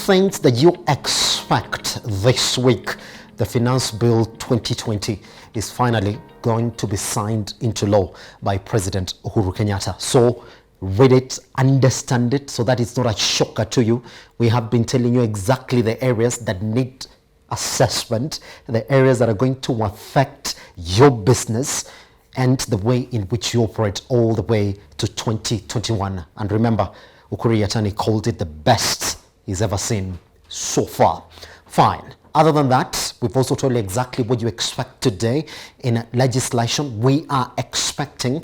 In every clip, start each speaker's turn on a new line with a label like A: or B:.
A: things that you expect this week. The Finance Bill 2020 is finally going to be signed into law by President Uhuru Kenyatta. So read it, understand it, so that it's not a shocker to you. We have been telling you exactly the areas that need assessment, the areas that are going to affect your business and the way in which you operate all the way to 2021. And remember, Ukuri Yatani called it the best he's ever seen so far. Fine. Other than that, we've also told you exactly what you expect today in legislation. We are expecting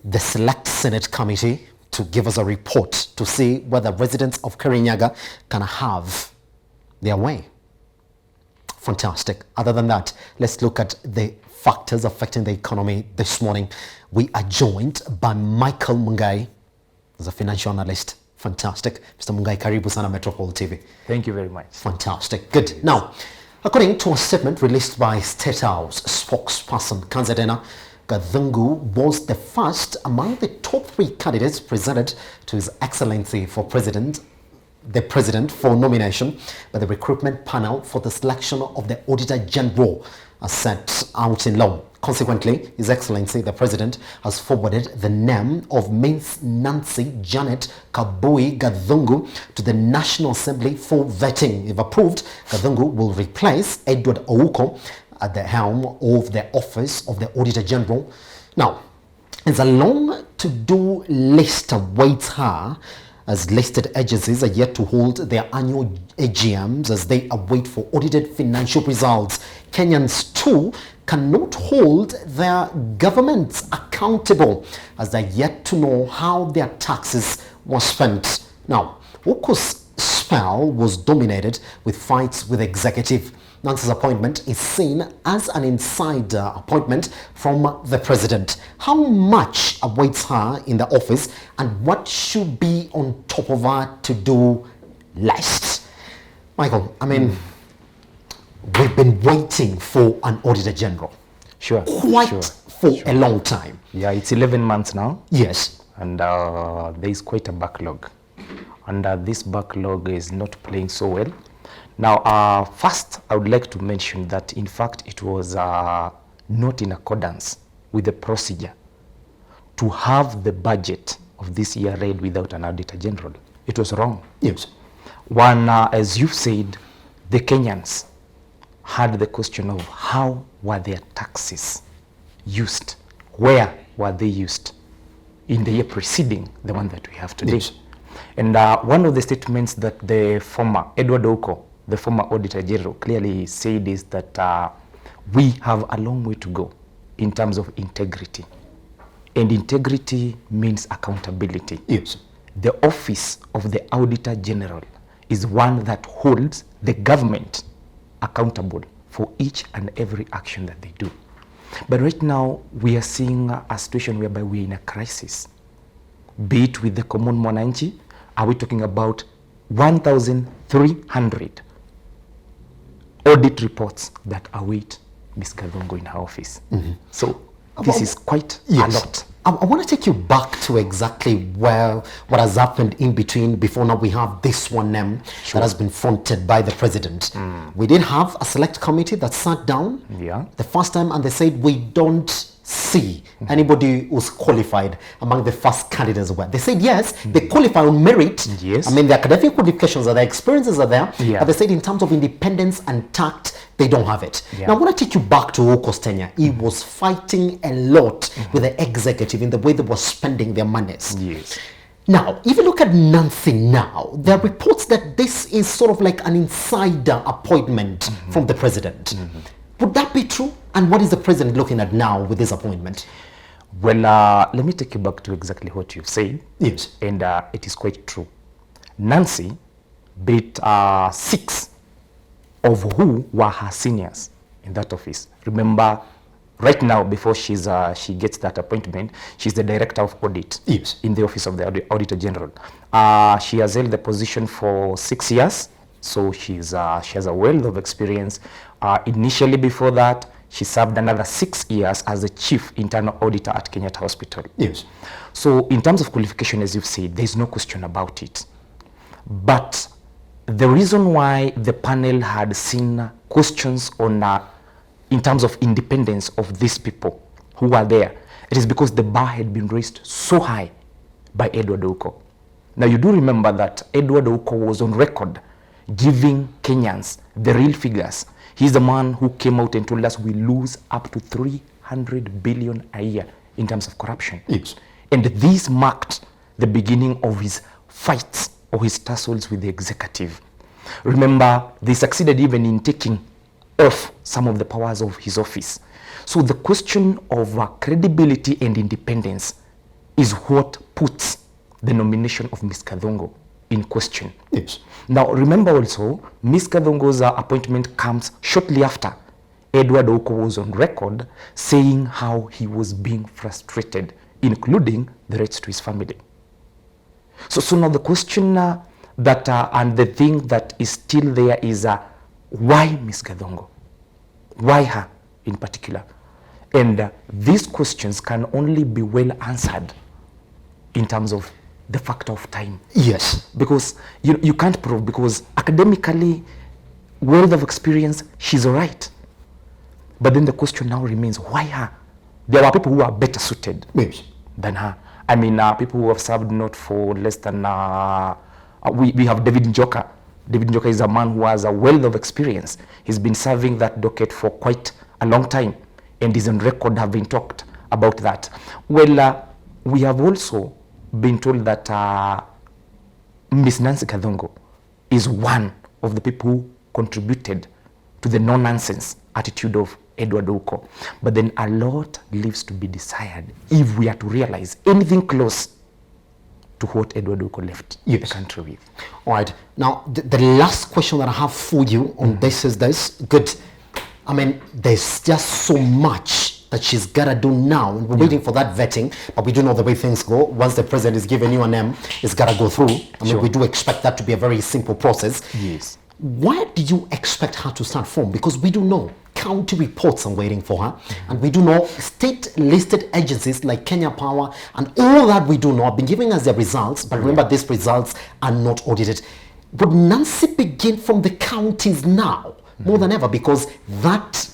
A: the Select Senate Committee to give us a report to see whether residents of Kirinyaga can have their way. Fantastic. Other than that, let's look at the factors affecting the economy this morning. We are joined by Michael Mungai, who's a financial analyst. Fantastic. Mr. Mungai, karibu sana Metropole TV.
B: Thank you very much.
A: Fantastic. Good. Now, according to a statement released by State House spokesperson Kanzadena Gadhungu was the first among the top 3 candidates presented to His Excellency for the President for nomination by the recruitment panel for the selection of the Auditor General as set out in law. Consequently, His Excellency the President has forwarded the name of Ms. Nancy Janet Kabui Gadhungu to the National Assembly for vetting. If approved, Gadhungu will replace Edward Ouko at the helm of the Office of the Auditor General. Now, it's a long to-do list awaits her, as listed agencies are yet to hold their annual AGMs as they await for audited financial results. Kenyans too cannot hold their governments accountable as they're yet to know how their taxes were spent. Now, Ouko's spell was dominated with fights with the executive. Nancy's appointment is seen as an insider appointment from the president. How much awaits her in the office and what should be on top of her to-do list? Michael, I mean, we've been waiting for an Auditor General.
B: Sure.
A: For a long time.
B: Yeah, it's 11 months now.
A: Yes.
B: And there is quite a backlog. And this backlog is not playing so well. Now, first, I would like to mention that, in fact, it was not in accordance with the procedure to have the budget of this year read without an Auditor General. It was wrong.
A: Yes.
B: One, as you've said, the Kenyans had the question of how were their taxes used? Where were they used in the year preceding the one that we have today?
A: Yes.
B: And one of the statements that the former Edward Ouko, the former Auditor General, clearly said is that we have a long way to go in terms of integrity. And integrity means accountability.
A: Yes.
B: The office of the Auditor General is one that holds the government accountable for each and every action that they do. But right now, we are seeing a situation whereby we're in a crisis. Be it with the common mwananchi, are we talking about 1,300 audit reports that await Ms. Gadhungu in her office? So this is quite a lot.
A: I want to take you back to exactly what has happened in between before now we have this one name that has been fronted by the president. We did have a select committee that sat down the first time and they said we don't see anybody who's qualified among the first candidates were. They said yes, they qualify on merit.
B: Yes.
A: I mean, the academic qualifications are there, experiences are there,
B: Yeah.
A: but they said in terms of independence and tact, they don't have it.
B: Yeah.
A: Now, I want to take you back to Ouko's tenure. He was fighting a lot with the executive in the way they were spending their monies.
B: Yes.
A: Now, if you look at Nancy now, there are reports that this is sort of like an insider appointment from the president. Would that be true? And what is the president looking at now with this appointment?
B: Well, let me take you back to exactly what you've said.
A: Yes.
B: And it is quite true. Nancy beat 6 of who were her seniors in that office. Remember, right now, before she gets that appointment, she's the director of audit in the office of the Auditor General. She has held the position for 6 years, so she has a wealth of experience. Initially, before that, she served another 6 years as the chief internal auditor at Kenyatta Hospital.
A: Yes.
B: So in terms of qualification, as you've said, there's no question about it. But the reason why the panel had seen questions on in terms of independence of these people who were there, it is because the bar had been raised so high by Edward Ouko. Now you do remember that Edward Ouko was on record giving Kenyans the real figures. He's the man who came out and told us we lose up to 300 billion a year in terms of corruption.
A: Yes.
B: And this marked the beginning of his fights or his tussles with the executive. Remember, they succeeded even in taking off some of the powers of his office. So the question of credibility and independence is what puts the nomination of Ms. Kadhongo in question.
A: Yes.
B: Now, remember also, Ms. Kadhongo's appointment comes shortly after Edward Ouko was on record saying how he was being frustrated, including the threats to his family. So now the question that and the thing that is still there is why Ms. Kadhongo? Why her in particular? And these questions can only be well answered in terms of the factor of time.
A: Yes.
B: Because you can't prove, because academically, wealth of experience, she's all right. But then the question now remains, why her? There are people who are better suited than her. I mean, people who have served not for less than, we have David Njoka. David Njoka is a man who has a wealth of experience. He's been serving that docket for quite a long time and is on record having talked about that. Well, we have also been told that Ms. Nancy Kadhongo is one of the people who contributed to the no-nonsense attitude of Edward Ouko. But then a lot leaves to be desired if we are to realize anything close to what Edward Ouko left the country with.
A: All right. Now, the last question that I have for you on this is this. Good. I mean, there's just so much that she's got to do now. And we're waiting for that vetting. But we do know the way things go. Once the president is giving you an M, it's got to go through. I mean, we do expect that to be a very simple process.
B: Yes.
A: Where do you expect her to start from? Because we do know county reports are waiting for her. And we do know state-listed agencies like Kenya Power and all that we do know have been giving us their results. But remember, these results are not audited. Would Nancy begin from the counties now? More than ever, because that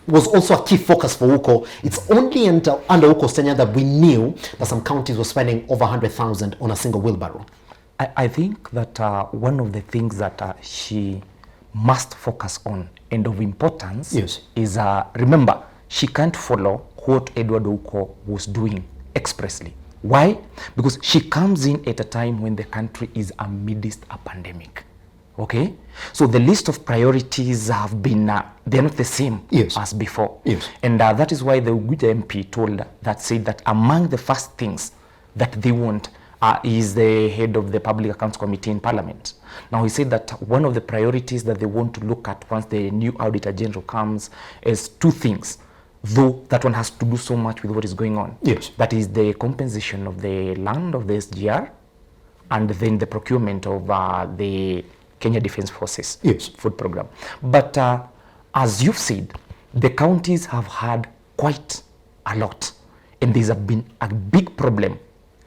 A: was also a key focus for Ouko. It's only under Ouko's tenure that we knew that some counties were spending over 100,000 on a single wheelbarrow.
B: I think that one of the things that she must focus on and of importance is, remember, she can't follow what Edward Ouko was doing expressly. Why? Because she comes in at a time when the country is amidst a pandemic. Okay, so the list of priorities have been, they're not the same as before. And that is why the Ouko MP said that among the first things that they want is the head of the Public Accounts Committee in Parliament. Now he said that one of the priorities that they want to look at once the new Auditor General comes is two things, though that one has to do so much with what is going on. That is the compensation of the land of the SGR and then the procurement of the Kenya Defence Forces food program. But as you've said, the counties have had quite a lot, and there's been a big problem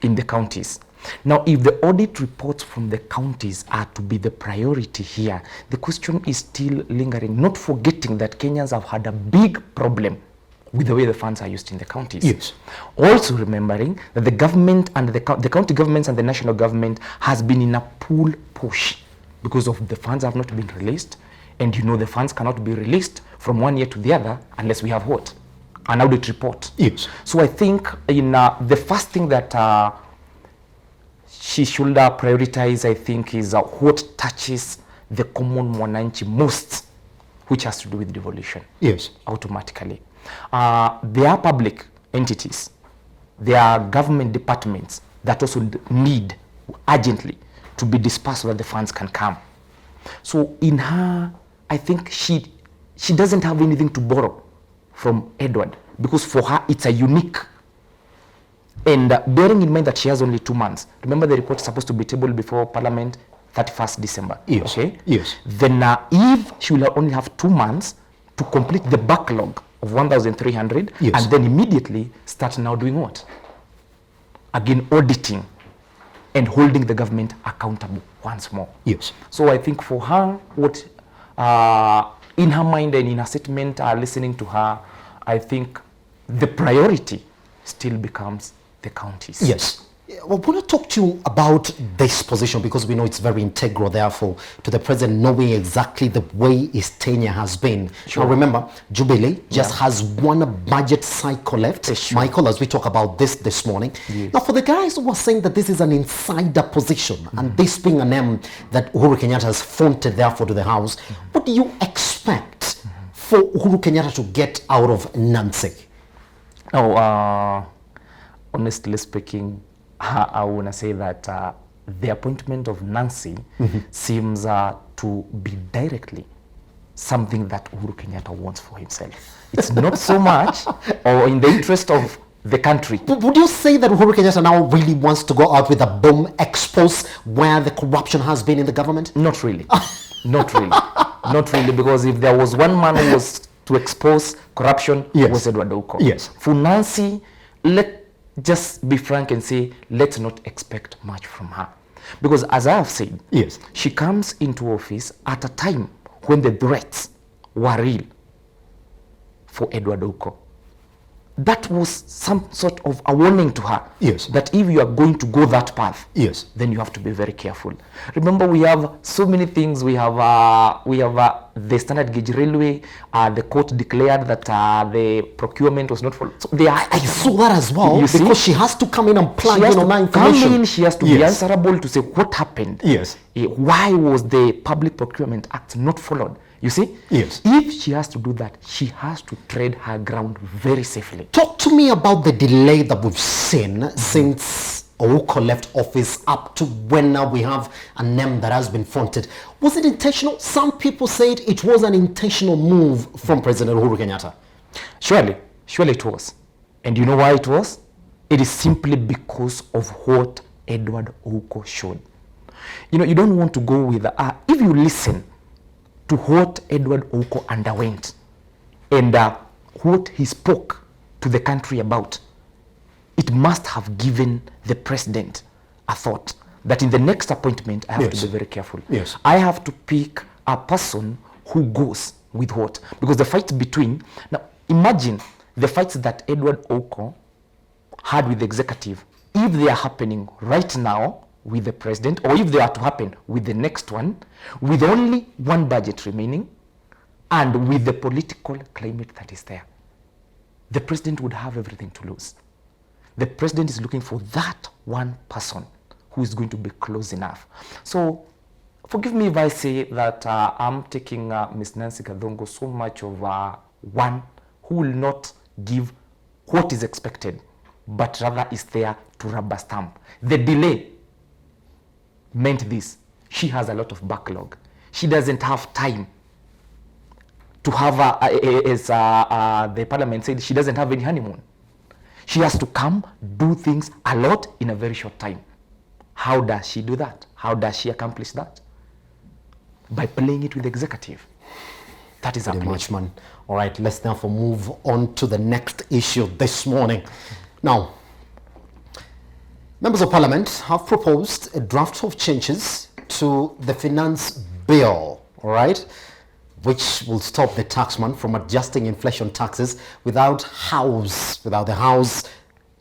B: in the counties. Now, if the audit reports from the counties are to be the priority here, the question is still lingering, not forgetting that Kenyans have had a big problem with the way the funds are used in the counties. Also remembering that the government and the county governments and the national government has been in a pull push because of the funds have not been released, and you know the funds cannot be released from one year to the other unless we have what? An audit report. So I think in the first thing that she should prioritize, I think, is what touches the common mwananchi most, which has to do with devolution. Automatically. There are public entities, there are government departments that also need urgently to be dispersed so that the funds can come. So in her, I think she doesn't have anything to borrow from Edward, because for her it's a unique. And bearing in mind that she has only 2 months, remember the report is supposed to be tabled before Parliament 31st December. Okay? Then if she will only have 2 months to complete the backlog of 1,300, and then immediately start now doing what? Again, auditing and holding the government accountable once more.
A: Yes.
B: So I think for her, what in her mind and in her statement, listening to her, I think the priority still becomes the counties.
A: Yes. Well, I want to talk to you about this position because we know it's very integral, therefore, to the president knowing exactly the way his tenure has been.
B: Sure.
A: Now, remember, Jubilee just has one budget cycle left,
B: Sure.
A: Michael, as we talk about this morning.
B: Yes.
A: Now, for the guys who are saying that this is an insider position, and this being a name that Uhuru Kenyatta has fronted, therefore, to the House, what do you expect for Uhuru Kenyatta to get out of Nancy?
B: Now, honestly speaking, I want to say that the appointment of Nancy seems to be directly something that Uhuru Kenyatta wants for himself. It's not so much or in the interest of the country.
A: Would you say that Uhuru Kenyatta now really wants to go out with a boom, expose where the corruption has been in the government?
B: Not really. Not really. Not really, because if there was one man who was to expose corruption,
A: Yes.
B: was Edward Ouko.
A: Yes.
B: For Nancy, let's just be frank and say, let's not expect much from her. Because as I have said,
A: Yes.
B: she comes into office at a time when the threats were real for Edward Ouko. That was some sort of a warning to her.
A: Yes.
B: That if you are going to go that path,
A: Yes.
B: then you have to be very careful. Remember, we have so many things. We have the standard gauge railway. The court declared that the procurement was not followed. So they are,
A: I saw that as well,
B: You see?
A: because she has to come in and plug
B: she has
A: in on
B: to
A: that
B: come
A: information.
B: in. She has to be
A: Yes.
B: answerable to say what happened.
A: Yes.
B: Why was the Public Procurement Act not followed? You see?
A: Yes.
B: If she has to do that, she has to tread her ground very safely.
A: Talk to me about the delay that we've seen since Ouko left office up to when now we have a name that has been fronted. Was it intentional? Some people said it was an intentional move from President Uhuru Kenyatta.
B: Surely it was. And you know why it was? It is simply because of what Edward Ouko showed. You know, you don't want to go with if you listen to what Edward Ouko underwent and what he spoke to the country about, it must have given the president a thought that in the next appointment, I have
A: Yes.
B: to be very careful.
A: Yes.
B: I have to pick a person who goes with what? Because the fight between, now imagine the fights that Edward Ouko had with the executive, if they are happening right now with the president, or if they are to happen with the next one, with only one budget remaining, and with the political climate that is there, the president would have everything to lose. The president is looking for that one person who is going to be close enough. So forgive me if I say that I'm taking Ms. Nancy Gathongo so much of one who will not give what is expected, but rather is there to rubber stamp. The delay meant this: she has a lot of backlog. She doesn't have time to have, as the parliament said, she doesn't have any honeymoon. She has to come, do things a lot in a very short time. How does she do that? How does she accomplish that? By playing it with the executive. That is
A: Pretty much, man. All right, let's now move on to the next issue this morning. Now, members of parliament have proposed a draft of changes to the finance bill, all right, which will stop the taxman from adjusting inflation taxes without the house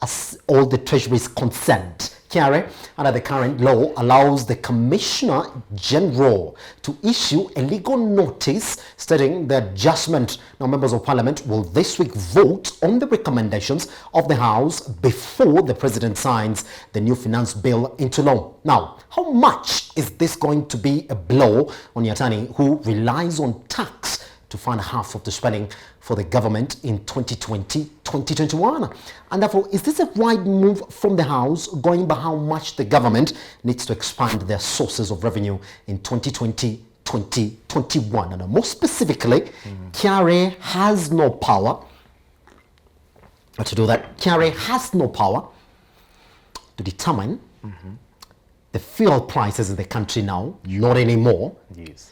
A: as all the treasury is concerned. Kiare, under the current law, allows the Commissioner General to issue a legal notice stating the adjustment. Now, members of parliament will this week vote on the recommendations of the House before the president signs the new finance bill into law. Now, how much is this going to be a blow on Yatani, who relies on tax to fund half of the spending for the government in 2020-2021? And therefore, is this a right move from the House, going by how much the government needs to expand their sources of revenue in 2020-2021? And more specifically, Kiare has no power to do that. Kiare has no power to determine the fuel prices in the country now, not anymore.
B: Yes.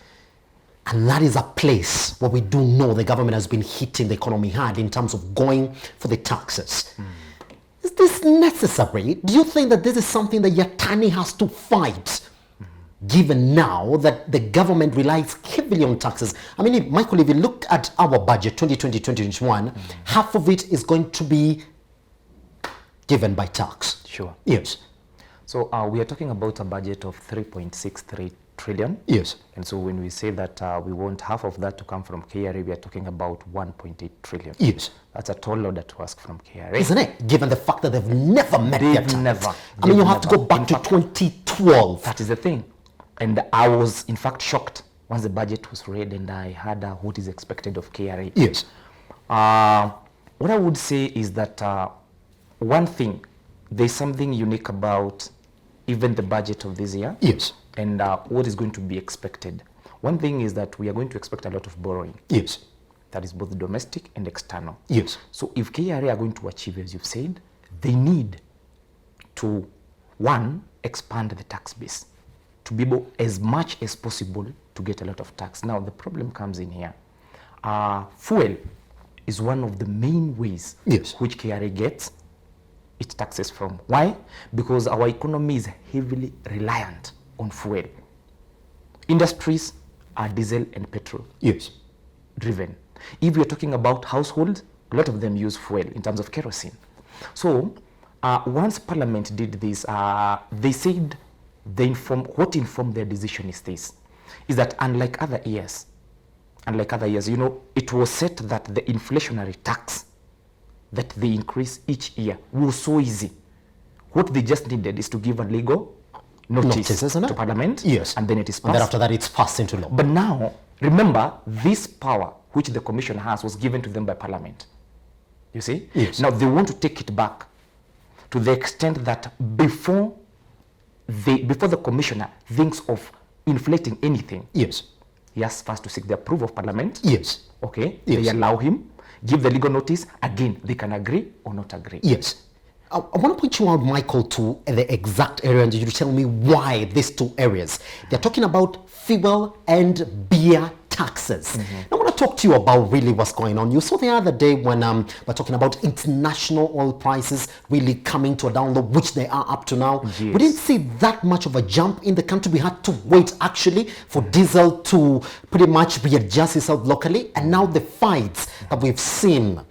A: And that is a place where we do know the government has been hitting the economy hard in terms of going for the taxes. Is this necessary? Do you think that this is something that Yatani has to fight? Given now that the government relies heavily on taxes. I mean, Michael, if you look at our budget, 2020-2021, half of it is going to be given by tax.
B: Sure.
A: Yes.
B: So we are talking about a budget of 3.63 trillion.
A: Yes.
B: And so when we say that we want half of that to come from KRA, we are talking about 1.8 trillion.
A: Yes.
B: That's a tall order to ask from KRA.
A: Isn't it? Given the fact that they've never met their target.
B: Never.
A: I mean, you have to go back to 2012.
B: That is the thing. And I was, in fact, shocked once the budget was read and I heard what is expected of KRA.
A: Yes.
B: What I would say is that one thing, there's something unique about even the budget of this year.
A: Yes.
B: And what is going to be expected. One thing is that we are going to expect a lot of borrowing.
A: Yes.
B: That is both domestic and external.
A: Yes.
B: So if KRA are going to achieve, as you've said, they need to, one, expand the tax base, to be able as much as possible to get a lot of tax. Now, the problem comes in here. Fuel is one of the main ways
A: yes.
B: which KRA gets its taxes from. Why? Because our economy is heavily reliant on fuel. Industries are diesel and petrol
A: yes.
B: driven. If you're talking about households, a lot of them use fuel in terms of kerosene. So once Parliament did this, they said what informed their decision is this, is that unlike other years, you know, it was said that the inflationary tax that they increase each year was so easy. What they just needed is to give a legal notice to Parliament,
A: yes.
B: and then it is passed.
A: And then after that, it's passed into law.
B: But now, remember, this power which the Commission has was given to them by Parliament. You see?
A: Yes.
B: Now, they want to take it back to the extent that before the Commissioner thinks of inflating anything,
A: yes.
B: he has first to seek the approval of Parliament.
A: Yes.
B: Okay?
A: Yes.
B: They allow him, give the legal notice. Again, they can agree or not agree.
A: Yes. I want to point you out, Michael, to the exact area, and you tell me why these two areas. They're talking about fuel and beer taxes. I want to talk to you about really what's going on. You saw the other day when we're talking about international oil prices really coming to a down low, which they are up to now.
B: Yes.
A: We didn't see that much of a jump in the country. We had to wait actually for diesel to pretty much readjust itself locally. And now the fights that we've seen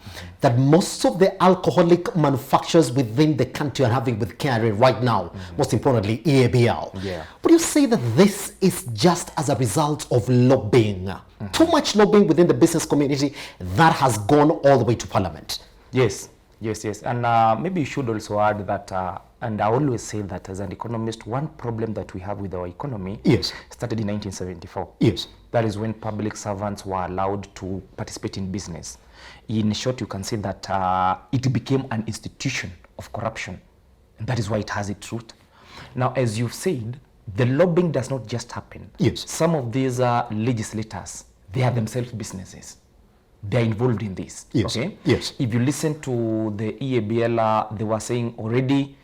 A: that most of the alcoholic manufacturers within the country are having with KRA right now, most importantly, EABL.
B: Yeah.
A: Would you say that this is just as a result of lobbying? Too much lobbying within the business community that has gone all the way to Parliament?
B: Yes, yes, yes. And maybe you should also add that, and I always say that as an economist, one problem that we have with our economy
A: yes.
B: started in 1974.
A: Yes.
B: That is when public servants were allowed to participate in business. In short, you can say that it became an institution of corruption. And that is why it has its root. Now, as you've said, the lobbying does not just happen.
A: Yes.
B: Some of these legislators, they are themselves businesses. They are involved in this.
A: Yes.
B: Okay?
A: Yes.
B: If you listen to the EABL, they were saying already,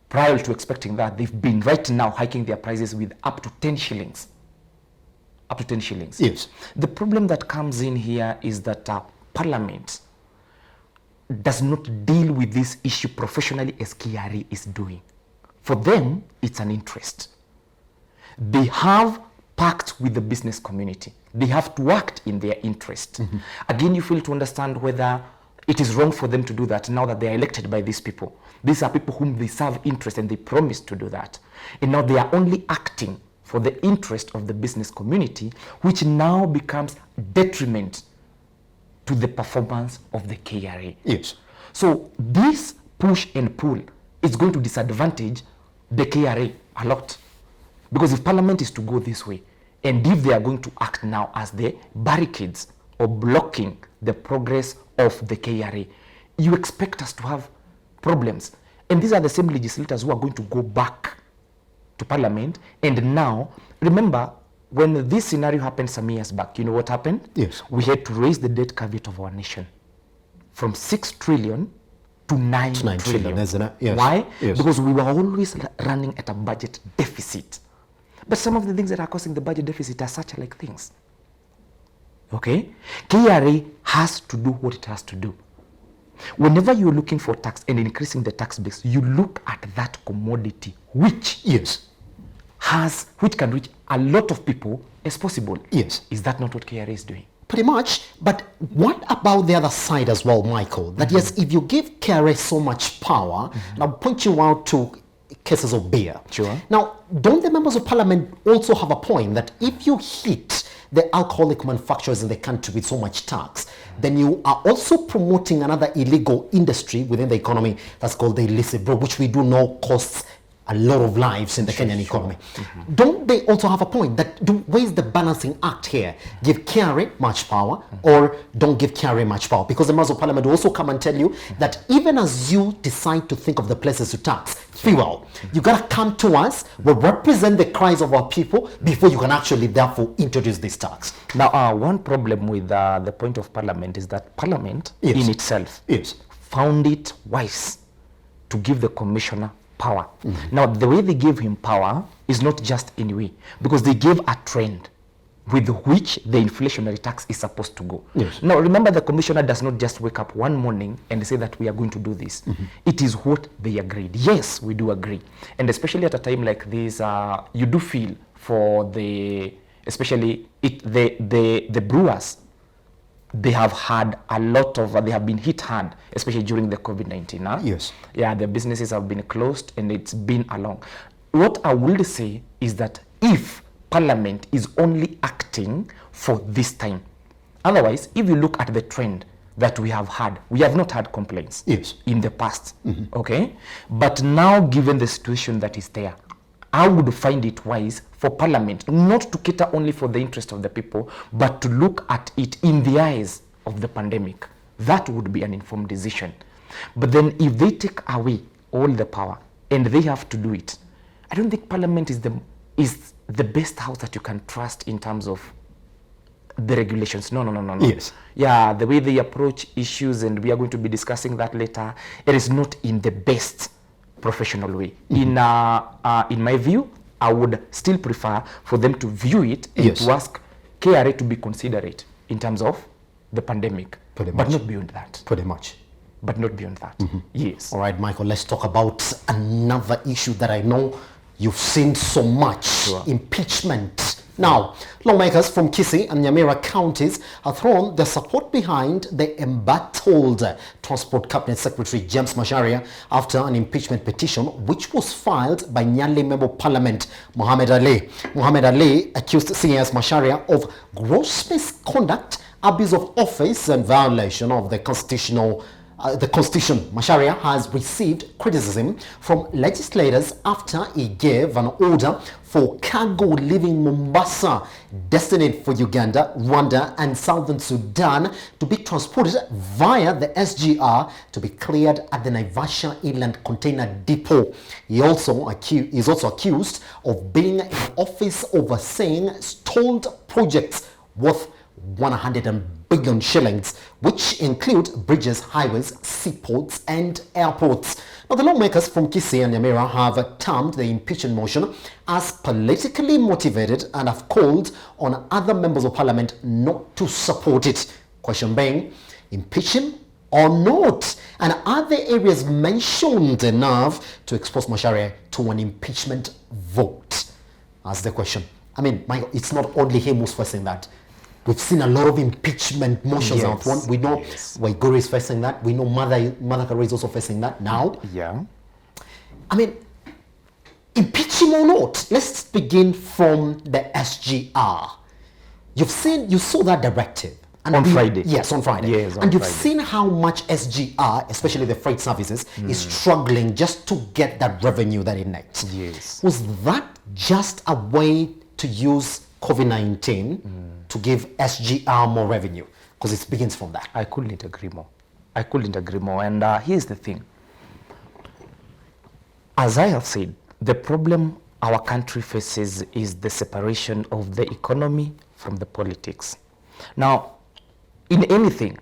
B: prior to expecting that, they've been right now hiking their prices with up to 10 shillings. Up to 10 shillings.
A: Yes.
B: The problem that comes in here is that Parliament does not deal with this issue professionally as KRA is doing. For them, it's an interest. They have pact with the business community. They have to act in their interest. Again, you fail to understand whether it is wrong for them to do that now that they are elected by these people. These are people whom they serve interest and they promised to do that. And now they are only acting for the interest of the business community, which now becomes detriment to the performance of the KRA.
A: Yes.
B: So this push and pull is going to disadvantage the KRA a lot. Because if Parliament is to go this way, and if they are going to act now as the barricades or blocking the progress of the KRA, you expect us to have problems. And these are the same legislators who are going to go back to Parliament. And now, remember, when this scenario happened some years back, you know what happened?
A: Yes.
B: We had to raise the debt caveat of our nation from 6 trillion to 9 trillion.
A: Isn't it? Yes.
B: Why?
A: Yes.
B: Because we were always running at a budget deficit. But some of the things that are causing the budget deficit are such like things. Okay? KRA has to do what it has to do. Whenever you're looking for tax and increasing the tax base, you look at that commodity which can reach a lot of people as possible.
A: Yes.
B: Is that not what KRA is doing?
A: Pretty much. But what about the other side as well, Michael? That yes, if you give KRA so much power, and I'll point you out to cases of beer.
B: Sure.
A: Now, don't the members of parliament also have a point that if you hit the alcoholic manufacturers in the country with so much tax, then you are also promoting another illegal industry within the economy that's called the illicit brew, which we do know costs a lot of lives in the Kenyan economy. Don't they also have a point that where's the balancing act here? Give KRA much power or don't give KRA much power? Because the members of parliament will also come and tell you that even as you decide to think of the places to tax, fuel, you gotta come to us, we'll represent the cries of our people before you can actually therefore introduce this tax.
B: Now, one problem with the point of parliament is that parliament in itself found it wise to give the commissioner power. Now, the way they gave him power is not just any way, because they gave a trend with which the inflationary tax is supposed to go. Now, remember, the commissioner does not just wake up one morning and say that we are going to do this. It is what they agreed. Yes, we do agree. And especially at a time like this, you do feel for the brewers. They have had a lot of, they have been hit hard, especially during the COVID-19.
A: Yes.
B: Yeah, their businesses have been closed and it's been along. What I will say is that if Parliament is only acting for this time, otherwise, if you look at the trend that we have not had complaints in the past, okay? But now, given the situation that is there, I would find it wise for Parliament not to cater only for the interest of the people, but to look at it in the eyes of the pandemic. That would be an informed decision. But then if they take away all the power and they have to do it, I don't think Parliament is the best house that you can trust in terms of the regulations. No.
A: Yes.
B: Yeah, the way they approach issues, and we are going to be discussing that later, it is not in the best professional way. In my view, I would still prefer for them to view it and to ask KRA to be considerate in terms of the pandemic, but not beyond that.
A: Pretty much.
B: But not beyond that. Yes.
A: All right, Michael, let's talk about another issue that I know you've seen so much, impeachment. Now, lawmakers from Kisii and Nyamira counties have thrown their support behind the embattled Transport Cabinet Secretary James Macharia after an impeachment petition which was filed by Nyali Member of Parliament Mohammed Ali. Mohammed Ali accused CS Macharia of gross misconduct, abuse of office and violation of the Constitution. Macharia has received criticism from legislators after he gave an order for cargo leaving Mombasa, destined for Uganda, Rwanda and Southern Sudan to be transported via the SGR to be cleared at the Naivasha Inland Container Depot. He is also accused of being in office overseeing stalled projects worth 100 billion shillings, which include bridges, highways, seaports and airports. Now, the lawmakers from Kisii and Nyamira have termed the impeachment motion as politically motivated and have called on other members of parliament not to support it. Question being, impeach him or not? And are the areas mentioned enough to expose Macharia to an impeachment vote? That's the question. I mean, Michael, it's not only him who's facing that. We've seen a lot of impeachment motions out one. We know Waiguru is facing that. We know Mother Karua is also facing that now.
B: Yeah.
A: I mean, impeach him or not? Let's begin from the SGR. You saw that directive. And
B: on Friday.
A: Yes, on Friday.
B: Yes, on
A: and you've
B: Friday.
A: seen how much SGR, especially the freight services, is struggling just to get that revenue that it needs.
B: Yes.
A: Was that just a way to use COVID-19 to give SGR more revenue? Because it begins from that.
B: I couldn't agree more. And here's the thing. As I have said, the problem our country faces is the separation of the economy from the politics. Now, in anything,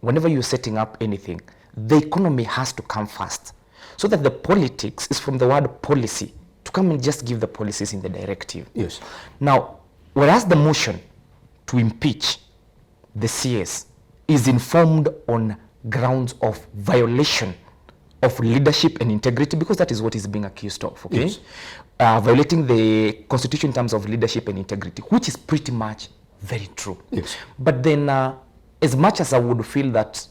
B: whenever you're setting up anything, the economy has to come first. So that the politics is from the word policy, to come and just give the policies in the directive.
A: Yes.
B: Now, whereas the motion to impeach the CS is informed on grounds of violation of leadership and integrity, because that is what is being accused of, okay?
A: Yes.
B: Violating the constitution in terms of leadership and integrity, which is pretty much very true.
A: Yes.
B: But then, as much as I would feel that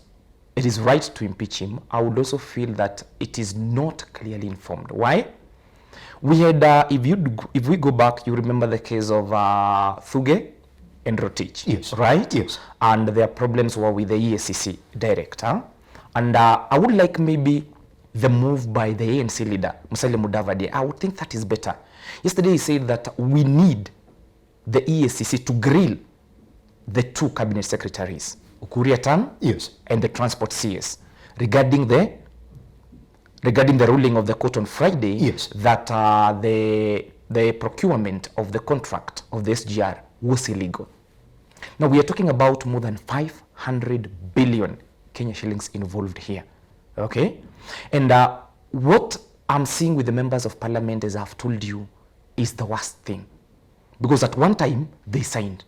B: it is right to impeach him, I would also feel that it is not clearly informed. Why? We had, if we go back, you remember the case of Thuge and Rotich,
A: yes,
B: right?
A: Yes.
B: And their problems were with the EACC director. And I would like maybe the move by the ANC leader, Musalia Mudavadi. I would think that is better. Yesterday he said that we need the EACC to grill the two cabinet secretaries, Ukuria Tan,
A: yes,
B: and the transport CS, regarding the ruling of the court on Friday,
A: yes,
B: that the procurement of the contract of the SGR was illegal. Now we are talking about more than 500 billion Kenya shillings involved here, okay? And what I'm seeing with the members of parliament, as I've told you, is the worst thing. Because at one time, they signed.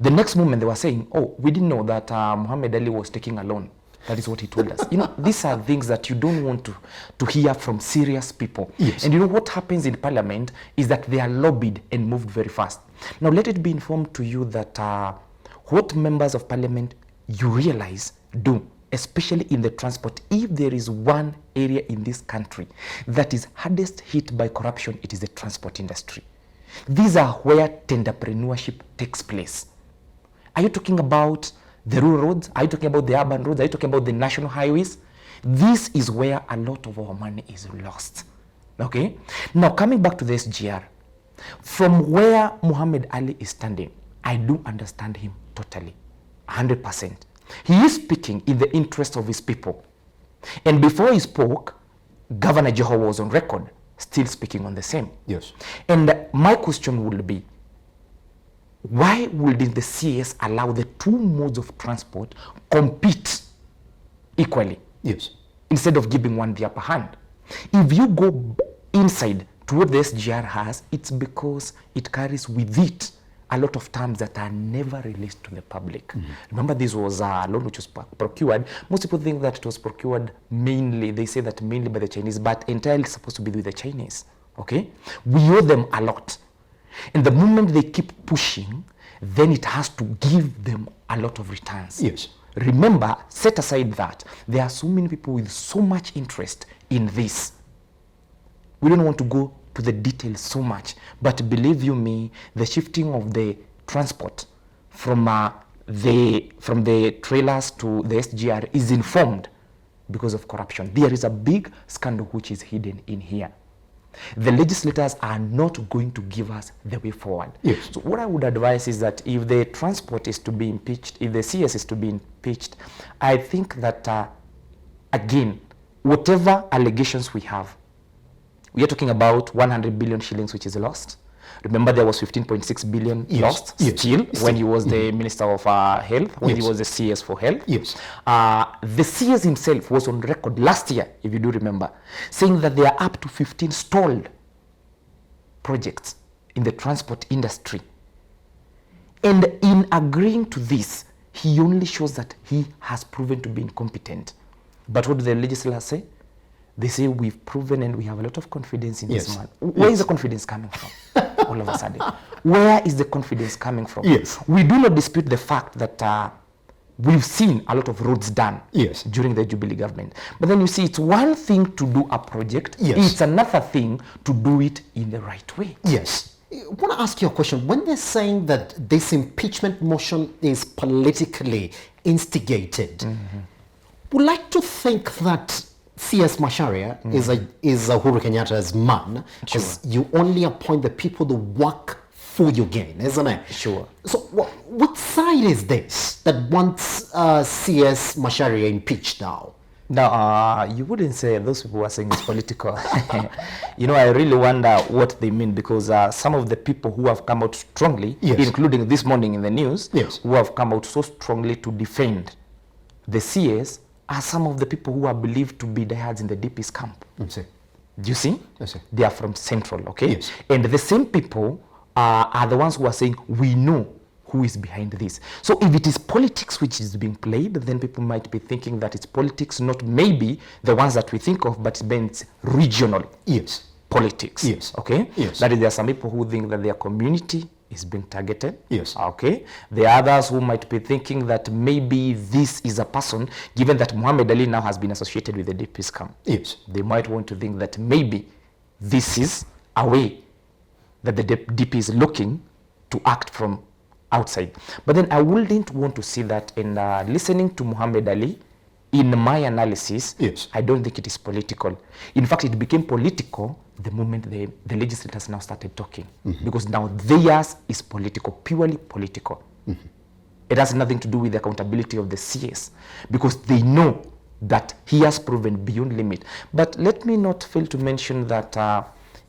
B: The next moment, they were saying, oh, we didn't know that Muhammad Ali was taking a loan. That is what he told us. You know, these are things that you don't want to hear from serious people.
A: Yes.
B: And you know what happens in parliament is that they are lobbied and moved very fast. Now, let it be informed to you that what members of parliament you realize do, especially in the transport, if there is one area in this country that is hardest hit by corruption, it is the transport industry. These are where tenderpreneurship takes place. Are you talking about the rural roads? Are you talking about the urban roads? Are you talking about the national highways? This is where a lot of our money is lost. Okay? Now, coming back to the SGR, from where Muhammad Ali is standing, I do understand him totally, 100%. He is speaking in the interest of his people. And before he spoke, Governor Joho was on record, still speaking on the same.
A: yes,
B: And my question will be, why would the CS allow the two modes of transport compete equally?
A: yes,
B: Instead of giving one the upper hand? If you go inside to what the SGR has, it's because it carries with it a lot of terms that are never released to the public. Remember, this was a loan which was procured. Most people think that it was procured mainly, they say that mainly by the Chinese, but entirely supposed to be with the Chinese, okay? We owe them a lot. And the moment they keep pushing, then it has to give them a lot of returns.
A: yes,
B: Remember, set aside that there are so many people with so much interest in this. We don't want to go to the details so much, but believe you me, the shifting of the transport from the trailers to the SGR is informed because of corruption. There is a big scandal which is hidden in here. The legislators are not going to give us the way forward.
A: Yes.
B: So what I would advise is that if the transport is to be impeached, if the CS is to be impeached, I think that, again, whatever allegations we have, we are talking about 100 billion shillings which is lost. Remember, there was 15.6 billion
A: yes,
B: lost
A: yes,
B: still
A: yes,
B: when he was the Minister of Health, when
A: yes,
B: he was the CS for Health.
A: yes.
B: The CS himself was on record last year, if you do remember, saying that there are up to 15 stalled projects in the transport industry. And in agreeing to this, he only shows that he has proven to be incompetent. But what do the legislators say? They say we've proven and we have a lot of confidence in
A: Yes.
B: this man. Where is the confidence coming from? All of a sudden, where is the confidence coming from?
A: Yes.
B: We do not dispute the fact that we've seen a lot of roads done
A: Yes.
B: during the Jubilee government. But then you see, it's one thing to do a project.
A: Yes.
B: It's another thing to do it in the right way.
A: Yes. I want to ask you a question. When they're saying that this impeachment motion is politically instigated, would like to think that CS Macharia is Uhuru Kenyatta's man, because you only appoint the people that work for your gain, isn't it?
B: Sure.
A: So what side is this that wants CS Macharia impeached now?
B: Now, you wouldn't say those people are saying it's political. You know, I really wonder what they mean, because some of the people who have come out strongly,
A: Yes.
B: including this morning in the news,
A: Yes.
B: who have come out so strongly to defend the CS, are some of the people who are believed to be diehards in the DP's camp.
A: Yes.
B: Do you see?
A: Yes.
B: They are from Central, okay?
A: Yes.
B: And the same people are the ones who are saying, we know who is behind this. So if it is politics which is being played, then people might be thinking that it's politics, not maybe the ones that we think of, but it's regional politics.
A: Yes.
B: Okay?
A: Yes.
B: That is, there are some people who think that their community is being targeted.
A: Yes.
B: Okay? There are others who might be thinking that maybe this is a person, given that Muhammad Ali now has been associated with the DP scam.
A: Yes.
B: They might want to think that maybe this is a way that the DP is looking to act from outside. But then I wouldn't want to see that in listening to Muhammad Ali. In my analysis,
A: yes,
B: I don't think it is political. In fact, it became political the moment the legislators now started talking, because now theirs is political, purely political. It has nothing to do with the accountability of the CS, because they know that he has proven beyond limit. But let me not fail to mention that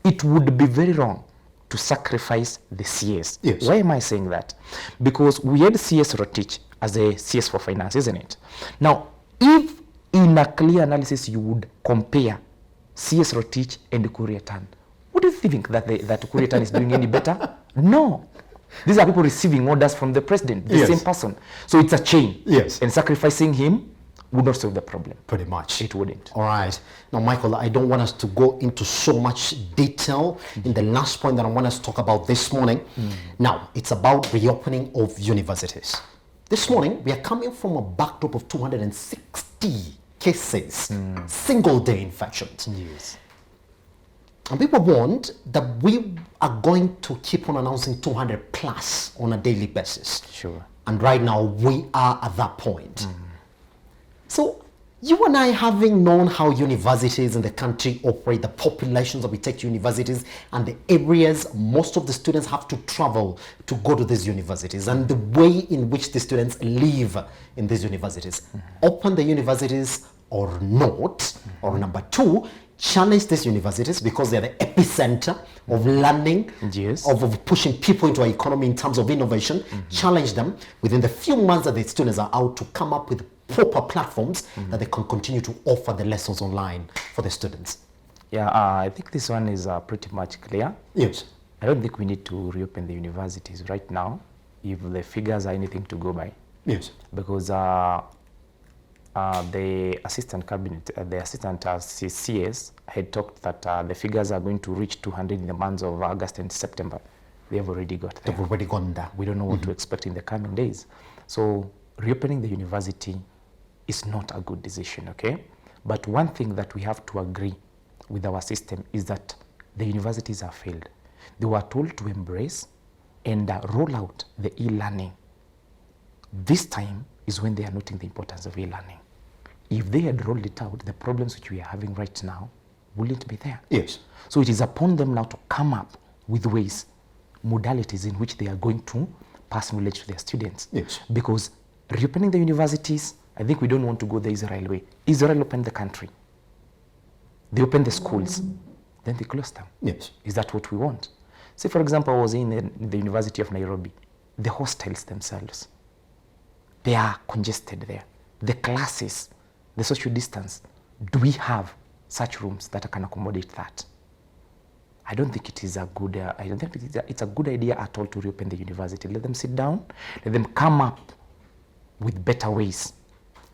B: it would be very wrong to sacrifice the CS.
A: Yes.
B: Why am I saying that? Because we had CS Rotich as a CS for finance, isn't it? Now, if in a clear analysis you would compare CS Rotich and Kuriatan, would you think that that Kuriatan is doing any better? No. These are people receiving orders from the president, the same person. So it's a chain.
A: Yes.
B: And sacrificing him would not solve the problem.
A: Pretty much.
B: It wouldn't.
A: All right. Now, Michael, I don't want us to go into so much detail in the last point that I want us to talk about this morning. Now, it's about reopening of universities. This morning, we are coming from a backdrop of 260 cases, single-day infections.
B: Yes.
A: And people warned that we are going to keep on announcing 200 plus on a daily basis.
B: Sure.
A: And right now, we are at that point. So, you and I, having known how universities in the country operate, the populations that we take to universities, and the areas most of the students have to travel to go to these universities, and the way in which the students live in these universities, open the universities or not, or number two, challenge these universities because they're the epicenter of learning,
B: yes,
A: of pushing people into our economy in terms of innovation, challenge them within the few months that the students are out to come up with proper platforms that they can continue to offer the lessons online for the students.
B: Yeah, I think this one is pretty much clear.
A: Yes.
B: I don't think we need to reopen the universities right now if the figures are anything to go by.
A: Yes.
B: Because the assistant cabinet, the assistant CS had talked that the figures are going to reach 200 in the months of August and September. They have already got there.
A: They've already gone there.
B: We don't know what to expect in the coming days. So reopening the university is not a good decision, okay? But one thing that we have to agree with our system is that the universities have failed. They were told to embrace and roll out the e-learning. This time is when they are noting the importance of e-learning. If they had rolled it out, the problems which we are having right now wouldn't be there.
A: Yes.
B: So it is upon them now to come up with ways, modalities in which they are going to pass knowledge to their students.
A: Yes.
B: Because reopening the universities, I think we don't want to go the Israel way. Israel opened the country. They opened the schools. Then they closed them.
A: Yes.
B: Is that what we want? Say, for example, I was in the University of Nairobi. The hostels themselves, they are congested there. The classes, the social distance. Do we have such rooms that can accommodate that? I don't think it is a good, I don't think it's a good idea at all to reopen the university. Let them sit down, let them come up with better ways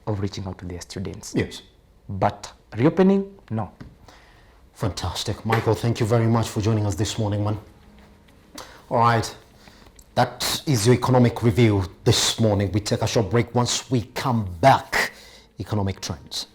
B: of reaching out to their students.
A: Yes.
B: But reopening, no.
A: Fantastic. Michael, thank you very much for joining us this morning, man. All right. That is your economic review this morning. We take a short break. Once we come back, economic trends.